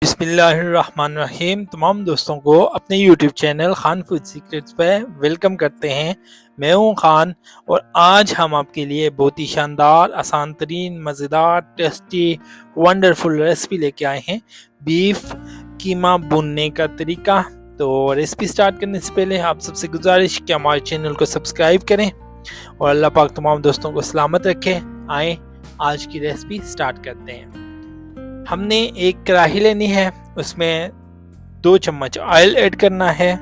बिस्मिल्लाहिर्रहमानिर्रहीम। तमाम दोस्तों को अपने YouTube channel Khan food secrets पर वेलकम करते हैं। मैं हूं खान और आज हम आपके लिए बहुत ही शानदार, आसान तरीन, मज़ेदार, टेस्टी, वंडरफुल रेसिपी लेके आए हैं। बीफ कीमा भुनने का तरीका। तो रेसिपी स्टार्ट करने से पहले आप सबसे गुजारिश कि हमारे चैनल को सब्सक्राइब करें और अल्लाह पाक तमाम दोस्तों को सलामत रखे। आए आज की रेसिपी स्टार्ट करते हैं। हमने एक कढ़ाई लेनी है, उसमें 2 चम्मच ऑयल ऐड करना है।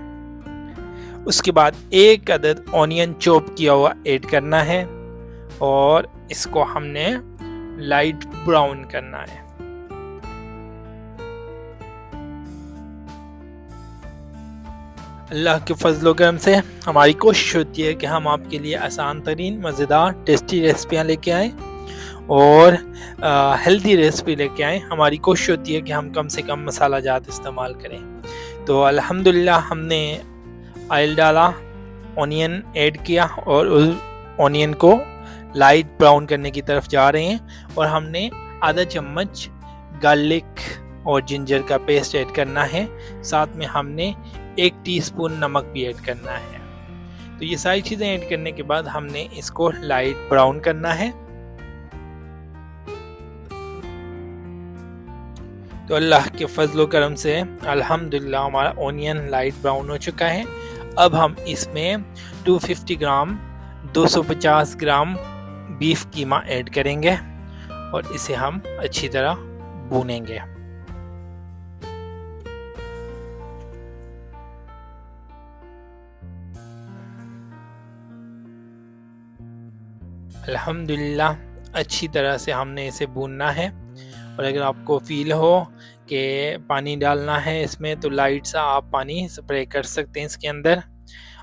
उसके बाद 1 अदद ऑनियन चॉप किया हुआ ऐड करना है और इसको हमने लाइट ब्राउन करना है। अल्लाह के फजल करम से हमारी कोशिश होती है कि हम आपके लिए आसान तरीन, मज़ेदार, टेस्टी रेसिपियाँ लेके आएँ और हेल्दी रेसिपी लेके आएँ। हमारी कोशिश होती है कि हम कम से कम मसाला जात इस्तेमाल करें। तो अल्हम्दुलिल्लाह हमने ऑयल डाला, ऑनियन ऐड किया और उस ऑनियन को लाइट ब्राउन करने की तरफ जा रहे हैं और हमने आधा चम्मच गार्लिक और जिंजर का पेस्ट ऐड करना है। साथ में हमने 1 टीस्पून नमक भी ऐड करना है। तो ये सारी चीज़ें ऐड करने के बाद हमने इसको लाइट ब्राउन करना है। तो अल्लाह के फजल करम से अल्हम्दुलिल्लाह हमारा ऑनियन लाइट ब्राउन हो चुका है। अब हम इसमें 250 ग्राम 250 ग्राम बीफ कीमा ऐड करेंगे और इसे हम अच्छी तरह भूनेंगे। अल्हम्दुलिल्लाह अच्छी तरह से हमने इसे भूनना है और अगर आपको फील हो कि पानी डालना है इसमें तो लाइट सा आप पानी स्प्रे कर सकते हैं इसके अंदर,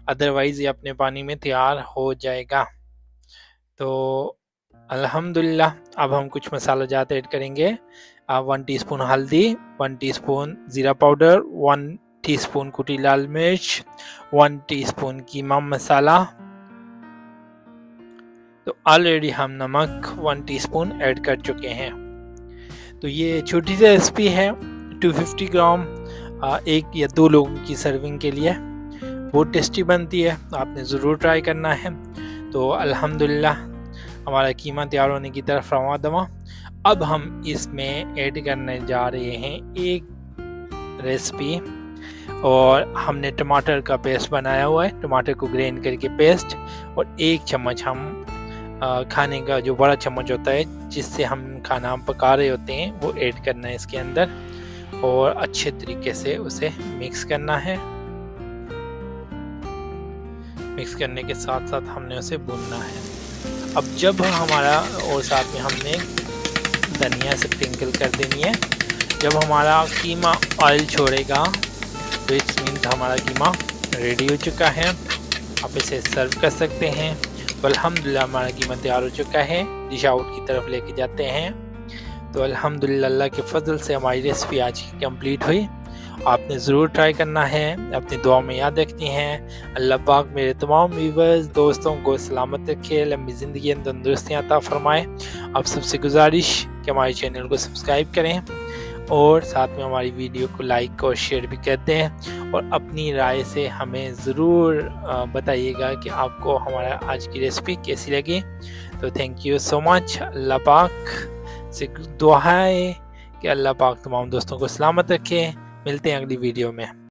अदरवाइज़ ये अपने पानी में तैयार हो जाएगा। तो अल्हम्दुलिल्लाह अब हम कुछ मसाला जात ऐड करेंगे। 1 टीस्पून हल्दी, 1 टीस्पून ज़ीरा पाउडर, 1 टीस्पून कुटी लाल मिर्च, 1 टीस्पून कीमा मसाला। तो ऑलरेडी हम नमक 1 टीस्पून ऐड कर चुके हैं। तो ये छोटी सी रेसिपी है, 250 ग्राम 1 या 2 लोगों की सर्विंग के लिए, बहुत टेस्टी बनती है, आपने ज़रूर ट्राई करना है। तो अल्हम्दुलिल्लाह हमारा कीमा तैयार होने की तरफ रवा दवा। अब हम इसमें ऐड करने जा रहे हैं एक रेसिपी और हमने टमाटर का पेस्ट बनाया हुआ है, टमाटर को ग्राइंड करके पेस्ट, और 1 चम्मच हम खाने का जो बड़ा चम्मच होता है जिससे हम खाना पका रहे होते हैं वो ऐड करना है इसके अंदर और अच्छे तरीके से उसे मिक्स करना है। मिक्स करने के साथ साथ हमने उसे भूनना है। अब जब हमारा, और साथ में हमने धनिया से स्प्रिंकल कर देनी है। जब हमारा कीमा ऑयल छोड़ेगा तो इट्स मीन हमारा कीमा रेडी हो चुका है, आप इसे सर्व कर सकते हैं। तो अल्हम्दुलिल्लाह हमारा कीमा तैयार हो चुका है, डिश आउट की तरफ लेके जाते हैं। तो अल्हम्दुलिल्लाह अल्लाह के फजल से हमारी रेसिपी आज की कंप्लीट हुई। आपने ज़रूर ट्राई करना है, अपनी दुआ में याद रखनी है। अल्लाह पाक मेरे तमाम व्यूवर्स दोस्तों को सलामत रखे, लंबी ज़िंदगी और तंदुरुस्तियाँ अता फरमाए। आप सबसे गुजारिश कि हमारे चैनल को सब्सक्राइब करें और साथ में हमारी वीडियो को लाइक और शेयर भी कर दें और अपनी राय से हमें ज़रूर बताइएगा कि आपको हमारा आज की रेसिपी कैसी लगी। तो थैंक यू सो मच। अल्लाह पाक से दुआ है कि अल्लाह पाक तमाम दोस्तों को सलामत रखे। मिलते हैं अगली वीडियो में।